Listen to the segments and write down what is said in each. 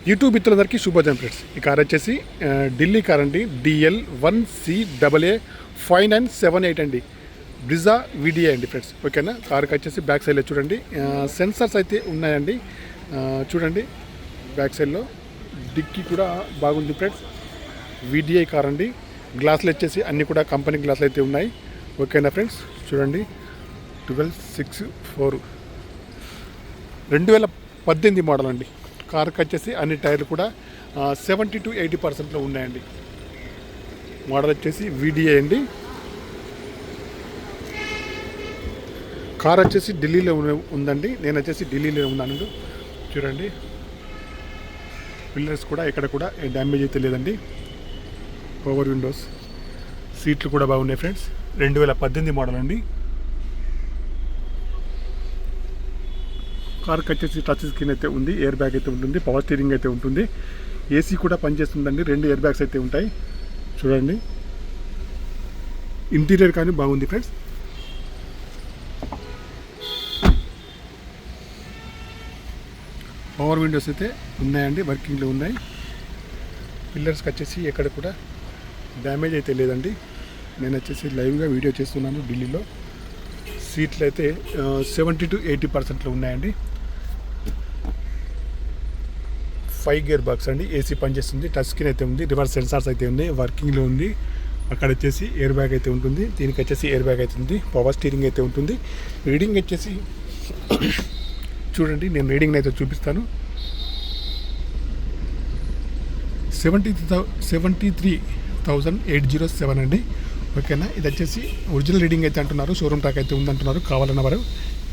YouTube మిత్రులందరికీ శుభోదయం friends. ఈ కార్ వచ్చేసి ఢిల్లీ కార్ అండి. DL1CAA5978 అండి. బ్రిజా VDI అండి ఫ్రెండ్స్. ఓకేనా. కార్కి వచ్చేసి బ్యాక్ సైడ్లో చూడండి సెన్సార్స్ అయితే ఉన్నాయండి. చూడండి బ్యాక్ సైడ్లో డిక్కీ కూడా బాగుంది ఫ్రెండ్స్. VDI కార్ అండి. గ్లాసులు వచ్చేసి అన్నీ కూడా కంపెనీ గ్లాసులు అయితే ఉన్నాయి. ఓకేనా ఫ్రెండ్స్. చూడండి 1264 2018 మోడల్ అండి. కార్కి వచ్చేసి అన్ని టైర్లు కూడా 70 to 80% ఉన్నాయండి. మోడల్ వచ్చేసి VDI అండి. కార్ వచ్చేసి ఢిల్లీలో ఉందండి. నేను వచ్చేసి ఢిల్లీలో ఉన్నాను. చూడండి పిల్లర్స్ కూడా ఎక్కడ కూడా డ్యామేజ్ అయితే లేదండి. పవర్ విండోస్, సీట్లు కూడా బాగున్నాయి ఫ్రెండ్స్. 2018 మోడల్ అండి. కార్కి వచ్చేసి టచ్ స్క్రీన్ అయితే ఉంది. ఎయిర్ బ్యాగ్ అయితే ఉంటుంది. పవర్ స్టీరింగ్ అయితే ఉంటుంది. AC కూడా పనిచేస్తుందండి. 2 ఎయిర్ బ్యాగ్స్ అయితే ఉంటాయి. చూడండి ఇంటీరియర్ కానీ బాగుంది ఫ్రెండ్స్. పవర్ విండోస్ అయితే ఉన్నాయండి, వర్కింగ్లో ఉన్నాయి. పిల్లర్స్కి వచ్చేసి ఎక్కడ కూడా డ్యామేజ్ అయితే లేదండి. నేను వచ్చేసి లైవ్గా వీడియో చేస్తున్నాను ఢిల్లీలో. సీట్లు అయితే 70 to 80% ఉన్నాయండి. 5 గేర్ బాక్స్ అండి. AC పనిచేస్తుంది. టచ్ స్క్రీన్ అయితే ఉంది. రివర్స్ సెన్సార్స్ అయితే ఉన్నాయి, వర్కింగ్లో ఉంది. అక్కడ వచ్చేసి ఎయిర్ బ్యాగ్ అయితే ఉంటుంది. దీనికి వచ్చేసి ఎయిర్ బ్యాగ్ అయితే ఉంది. పవర్ స్టీరింగ్ అయితే ఉంటుంది. రీడింగ్ వచ్చేసి చూడండి, నేను రీడింగ్ అయితే చూపిస్తాను. 73,807 అండి. ఓకేనా. ఇది వచ్చేసి ఒరిజినల్ రీడింగ్ అయితే అంటున్నారు. షోరూమ్ ట్రాక్ అయితే ఉందంటున్నారు. కావాలన్న వారు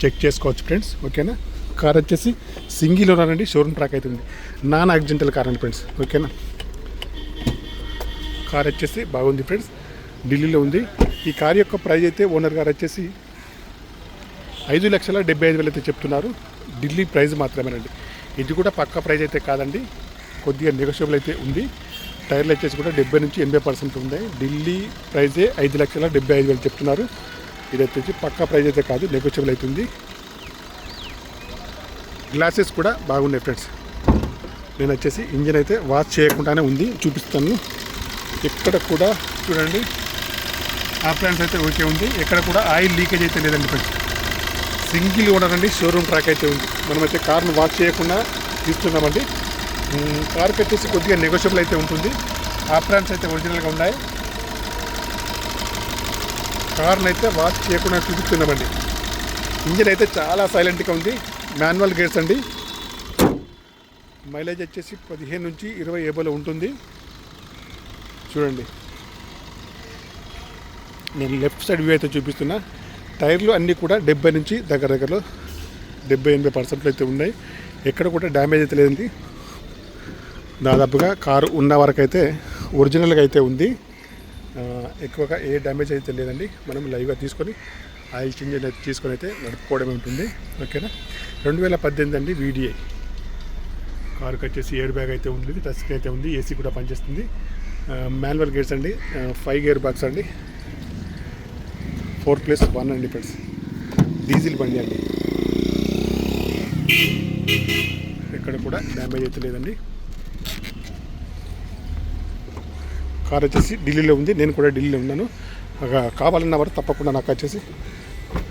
చెక్ చేసుకోవచ్చు ఫ్రెండ్స్. ఓకేనా. కార్ వచ్చేసి సింగిల్ ఓనర్ అండి. షోరూమ్ ట్రాక్ అయితే ఉంది. నాన్ యాక్సిడెంటల్ కార్ అండి ఫ్రెండ్స్. ఓకేనా. కార్ వచ్చేసి బాగుంది ఫ్రెండ్స్. ఢిల్లీలో ఉంది. ఈ కార్ యొక్క ప్రైస్ అయితే ఓనర్ గారు వచ్చేసి 5,75,000 అయితే చెప్తున్నారు. ఢిల్లీ ప్రైస్ మాత్రమేనండి. ఇది కూడా పక్కా ప్రైస్ అయితే కాదండి, కొద్దిగా నెగోషియబుల్ అయితే ఉంది. టైర్లు వచ్చేసి కూడా 70 నుంచి 80% ఉన్నాయి. ఢిల్లీ ప్రైజే 5,75,000 చెప్తున్నారు. ఇది వచ్చేసి పక్కా ప్రైజ్ అయితే కాదు, నెగోషియబుల్ అవుతుంది. గ్లాసెస్ కూడా బాగున్నాయి ఫ్రెండ్స్. నేను వచ్చేసి ఇంజిన్ అయితే వాష్ చేయకుండానే ఉంది, చూపిస్తాను. ఎక్కడ కూడా చూడండి ఆప్లాన్స్ అయితే ఓకే ఉంది. ఎక్కడ కూడా ఆయిల్ లీకేజ్ అయితే లేదండి ఫ్రెండ్స్. సింగిల్ ఓనర్ అండి. షోరూమ్ ట్రాక్ అయితే ఉంది. మనమైతే కార్ను వాష్ చేయకుండా తీస్తున్నామండి. కార్కి వచ్చేసి కొద్దిగా నెగోషియబుల్ అయితే ఉంటుంది. ఆప్రాన్స్ అయితే ఒరిజినల్గా ఉన్నాయి. కార్ని అయితే వాష్ చేయకుండా చూపిస్తున్నామండి. ఇంజిన్ అయితే చాలా సైలెంట్గా ఉంది. మాన్యువల్ గేర్స్ అండి. మైలేజ్ వచ్చేసి 15 నుంచి 20 ఏబోలో ఉంటుంది. చూడండి నేను లెఫ్ట్ సైడ్ వ్యూ అయితే చూపిస్తున్నా. టైర్లు అన్నీ కూడా 70 నుంచి దగ్గరలో 70-80% అయితే ఉన్నాయి. ఎక్కడ కూడా డ్యామేజ్ అయితే లేదండి. దాదాపుగా కారు ఉన్న వరకు అయితే ఒరిజినల్గా అయితే ఉంది. ఎక్కువగా ఏ డ్యామేజ్ అయితే లేదండి. మనం లైవ్గా తీసుకొని ఆయిల్ చేంజ్ అయితే తీసుకొని అయితే నడుపుకోవడమే ఉంటుంది. ఓకేనా. 2018 అండి. VDI కారుకి వచ్చేసి ఎయిర్ బ్యాగ్ అయితే ఉంది. టచ్ స్క్రీన్ అయితే ఉంది. AC కూడా పనిచేస్తుంది. మాన్యువల్ గేర్స్ అండి. 5 గేర్ బాక్స్ అండి. 4+1 అండి ఫ్రెండ్స్. డీజిల్ బండి అండి. ఎక్కడ కూడా డ్యామేజ్ అయితే లేదండి. కార్ వచ్చేసి ఢిల్లీలో ఉంది. నేను కూడా ఢిల్లీలో ఉన్నాను. కావాలన్న వారు తప్పకుండా నాకు వచ్చేసి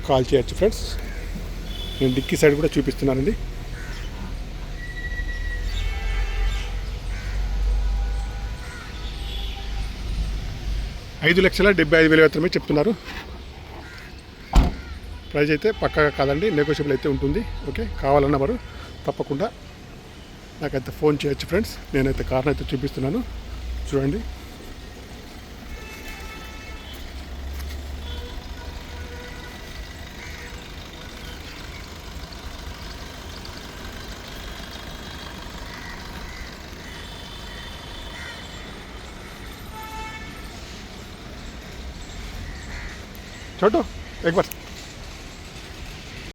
కాల్ చేయొచ్చు ఫ్రెండ్స్. నేను డిక్కీ సైడ్ కూడా చూపిస్తున్నానండి. $5,75,000 మాత్రమే చెప్తున్నారు. ప్రైస్ అయితే పక్కాగా కాదండి, నెగోషియబుల్ అయితే ఉంటుంది. ఓకే. కావాలన్న వారు తప్పకుండా నాకైతే ఫోన్ చేయొచ్చు ఫ్రెండ్స్. నేనైతే కార్ని అయితే చూపిస్తున్నాను. చూడండి छोटो एक बार